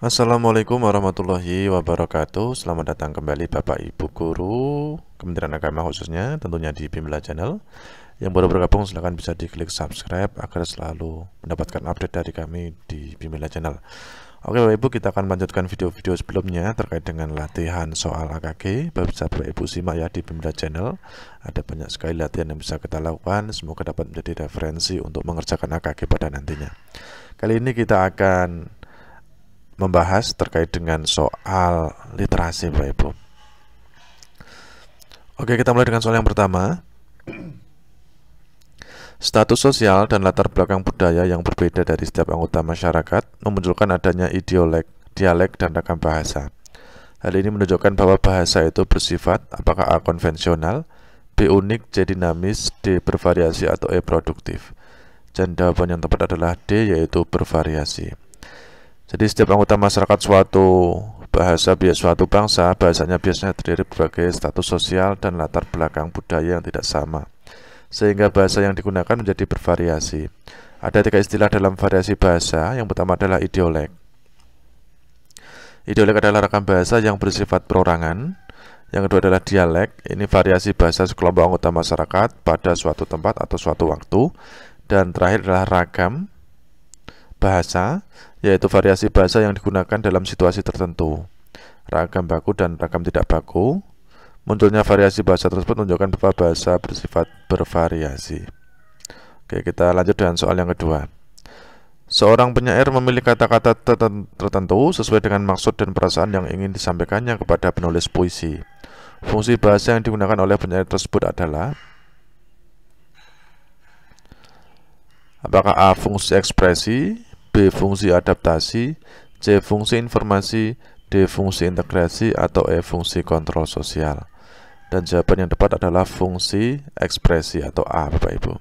Assalamualaikum warahmatullahi wabarakatuh. Selamat datang kembali Bapak Ibu Guru Kementerian Agama khususnya, tentunya di Bimbela Channel. Yang baru bergabung silahkan bisa diklik subscribe agar selalu mendapatkan update dari kami di Bimbela Channel. Oke Bapak Ibu, kita akan melanjutkan video-video sebelumnya terkait dengan latihan soal AKG. Bisa Bapak Ibu simak ya di Bimbela Channel. Ada banyak sekali latihan yang bisa kita lakukan. Semoga dapat menjadi referensi untuk mengerjakan AKG pada nantinya. Kali ini kita akan membahas terkait dengan soal literasi Bapak Ibu. Oke, kita mulai dengan soal yang pertama. Status sosial dan latar belakang budaya yang berbeda dari setiap anggota masyarakat memunculkan adanya ideolek, dialek, dan ragam bahasa. Hal ini menunjukkan bahwa bahasa itu bersifat apakah A. konvensional, B. unik, C. dinamis, D. bervariasi, atau E. produktif. Dan jawaban yang tepat adalah D, yaitu bervariasi. Jadi setiap anggota masyarakat suatu bangsa, bahasanya biasanya terdiri berbagai status sosial dan latar belakang budaya yang tidak sama, sehingga bahasa yang digunakan menjadi bervariasi. Ada 3 istilah dalam variasi bahasa. Yang pertama adalah ideolek. Ideolek adalah ragam bahasa yang bersifat perorangan. Yang kedua adalah dialek. Ini variasi bahasa sekelompok anggota masyarakat pada suatu tempat atau suatu waktu. Dan terakhir adalah ragam bahasa, yaitu variasi bahasa yang digunakan dalam situasi tertentu. Ragam baku dan ragam tidak baku. Munculnya variasi bahasa tersebut menunjukkan bahwa bahasa bersifat bervariasi. Oke, kita lanjut dengan soal yang kedua. Seorang penyair memilih kata-kata tertentu sesuai dengan maksud dan perasaan yang ingin disampaikannya kepada penulis puisi. Fungsi bahasa yang digunakan oleh penyair tersebut adalah apakah A. fungsi ekspresi, B. fungsi adaptasi, C. fungsi informasi, D. fungsi integrasi, atau E. fungsi kontrol sosial. Dan jawaban yang tepat adalah fungsi ekspresi atau A, Bapak Ibu.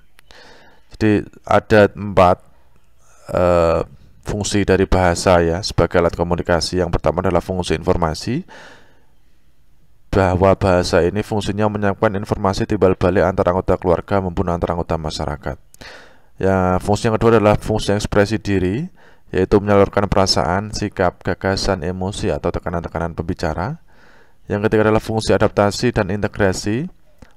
Jadi ada 4 fungsi dari bahasa ya sebagai alat komunikasi. Yang pertama adalah fungsi informasi, bahwa bahasa ini fungsinya menyampaikan informasi timbal balik antara anggota keluarga maupun antara anggota masyarakat. Ya, fungsi yang kedua adalah fungsi ekspresi diri, yaitu menyalurkan perasaan, sikap, gagasan, emosi, atau tekanan-tekanan pembicara. Yang ketiga adalah fungsi adaptasi dan integrasi,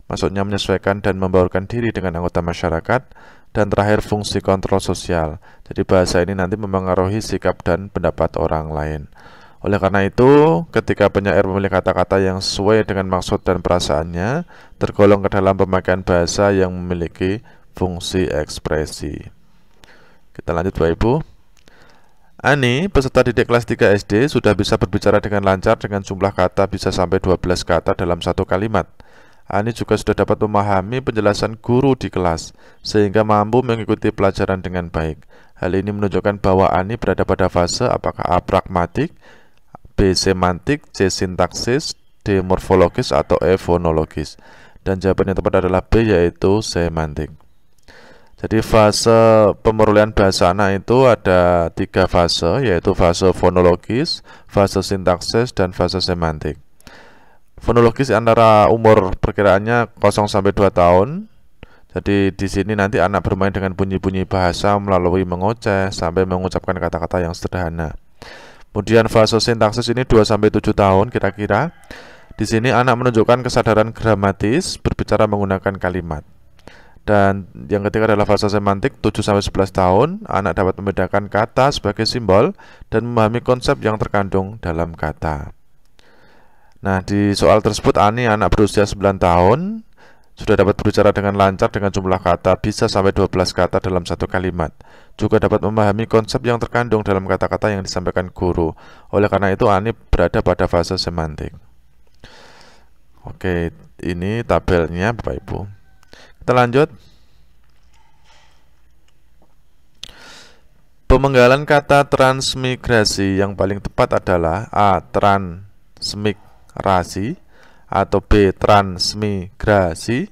maksudnya menyesuaikan dan membaurkan diri dengan anggota masyarakat. Dan terakhir fungsi kontrol sosial. Jadi bahasa ini nanti mempengaruhi sikap dan pendapat orang lain. Oleh karena itu, ketika penyair memilih kata-kata yang sesuai dengan maksud dan perasaannya, tergolong ke dalam pemakaian bahasa yang memiliki fungsi ekspresi. Kita lanjut Bapak Ibu. Ani, peserta didik kelas 3 SD, sudah bisa berbicara dengan lancar dengan jumlah kata bisa sampai 12 kata dalam satu kalimat. Ani juga sudah dapat memahami penjelasan guru di kelas, sehingga mampu mengikuti pelajaran dengan baik. Hal ini menunjukkan bahwa Ani berada pada fase apakah A. pragmatik, B. semantik, C. sintaksis, D. morfologis, atau E. fonologis. Dan jawaban yang tepat adalah B, yaitu semantik. Jadi fase pemerolehan bahasa anak itu ada 3 fase, yaitu fase fonologis, fase sintaksis, dan fase semantik. Fonologis antara umur perkiraannya 0 sampai 2 tahun. Jadi di sini nanti anak bermain dengan bunyi-bunyi bahasa melalui mengoceh sampai mengucapkan kata-kata yang sederhana. Kemudian fase sintaksis ini 2 sampai 7 tahun kira-kira. Di sini anak menunjukkan kesadaran gramatis berbicara menggunakan kalimat. Dan yang ketiga adalah fase semantik 7-11 tahun. Anak dapat membedakan kata sebagai simbol dan memahami konsep yang terkandung dalam kata. Nah, di soal tersebut Ani, anak berusia 9 tahun, sudah dapat berbicara dengan lancar dengan jumlah kata bisa sampai 12 kata dalam satu kalimat. Juga dapat memahami konsep yang terkandung dalam kata-kata yang disampaikan guru. Oleh karena itu Ani berada pada fase semantik. Oke, ini tabelnya Bapak Ibu. Kita lanjut. Pemenggalan kata transmigrasi yang paling tepat adalah A. transmigrasi, atau B. transmigrasi,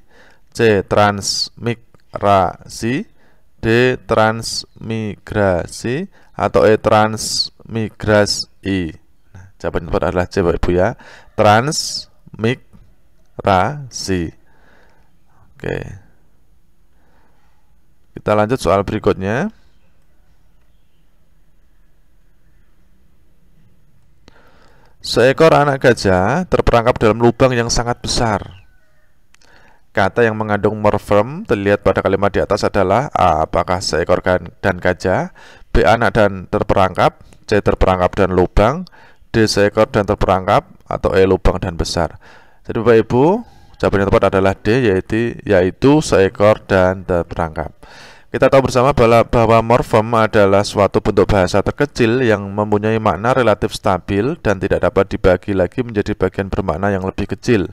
C. transmigrasi, D. transmigrasi, atau E. transmigrasi. Nah, jawaban tepat adalah C Bapak Ibu ya, transmigrasi. Oke. Kita lanjut soal berikutnya. Seekor anak gajah terperangkap dalam lubang yang sangat besar. Kata yang mengandung morfem terlihat pada kalimat di atas adalah A. Apakah seekor dan gajah, B. Anak dan terperangkap, C. Terperangkap dan lubang, D. Seekor dan terperangkap, atau E. Lubang dan besar. Jadi Bapak Ibu, jawaban yang tepat adalah D, yaitu seekor dan terperangkap. Kita tahu bersama bahwa morfem adalah suatu bentuk bahasa terkecil yang mempunyai makna relatif stabil dan tidak dapat dibagi lagi menjadi bagian bermakna yang lebih kecil.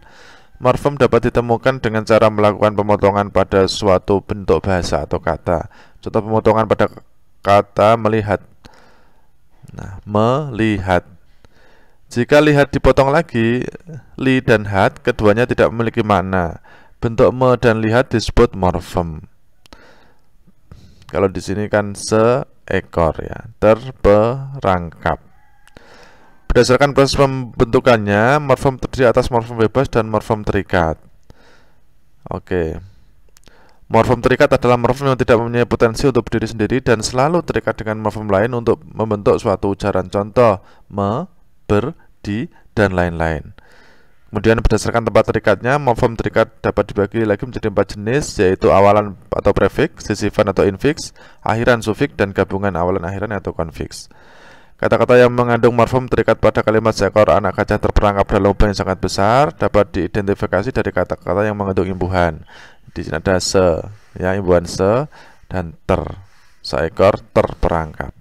Morfem dapat ditemukan dengan cara melakukan pemotongan pada suatu bentuk bahasa atau kata. Contoh pemotongan pada kata melihat. Nah, melihat. Jika lihat dipotong lagi, li dan hat, keduanya tidak memiliki makna. Bentuk me dan lihat disebut morfem. Kalau di sini kan seekor ya, terperangkap. Berdasarkan proses pembentukannya, morfem terdiri atas morfem bebas dan morfem terikat. Oke. Morfem terikat adalah morfem yang tidak mempunyai potensi untuk berdiri sendiri dan selalu terikat dengan morfem lain untuk membentuk suatu ujaran. Contoh, me, ber, di, dan lain-lain. Kemudian berdasarkan tempat terikatnya, morfem terikat dapat dibagi lagi menjadi 4 jenis, yaitu awalan atau prefiks, sisifan atau infiks, akhiran sufiks, dan gabungan awalan akhiran atau konfiks. Kata-kata yang mengandung morfem terikat pada kalimat seekor anak gajah terperangkap dalam lubang yang sangat besar dapat diidentifikasi dari kata-kata yang mengandung imbuhan. Di sini ada se, ya, imbuhan se dan ter. Seekor terperangkap.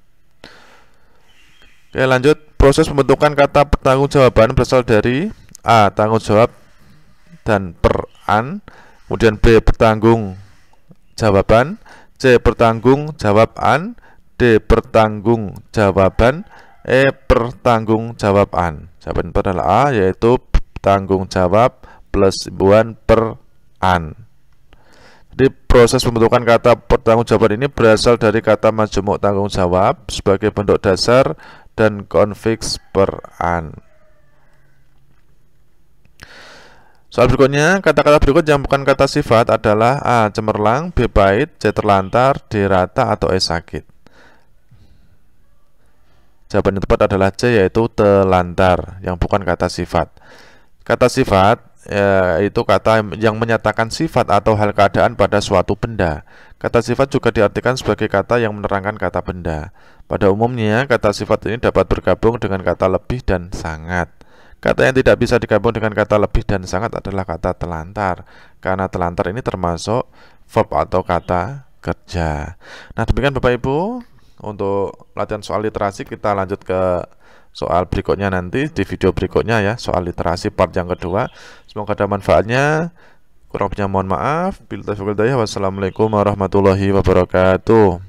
Oke, lanjut. Proses pembentukan kata pertanggungjawaban berasal dari A. Tanggung jawab dan peran, kemudian B. Pertanggung jawaban, C. Pertanggung jawaban, D. Pertanggung jawaban, E. Pertanggung jawaban. Jawaban itu adalah A, yaitu tanggung jawab plus imbuhan peran. Jadi proses pembentukan kata pertanggungjawaban ini berasal dari kata majemuk tanggung jawab sebagai bentuk dasar dan konfiks peran. Soal berikutnya, kata-kata berikut yang bukan kata sifat adalah A. Cemerlang, B. Pahit, C. Terlantar, D. Rata, atau E. Sakit. Jawaban yang tepat adalah C, yaitu telantar, yang bukan kata sifat. Kata sifat yaitu kata yang menyatakan sifat atau hal keadaan pada suatu benda. Kata sifat juga diartikan sebagai kata yang menerangkan kata benda. Pada umumnya, kata sifat ini dapat bergabung dengan kata lebih dan sangat. Kata yang tidak bisa digabung dengan kata lebih dan sangat adalah kata telantar, karena telantar ini termasuk verb atau kata kerja. Nah, demikian Bapak Ibu. Untuk latihan soal literasi kita lanjut ke soal berikutnya nanti di video berikutnya ya, soal literasi part yang kedua. Semoga ada manfaatnya. Kurang lebihnya mohon maaf. Wassalamualaikum warahmatullahi wabarakatuh.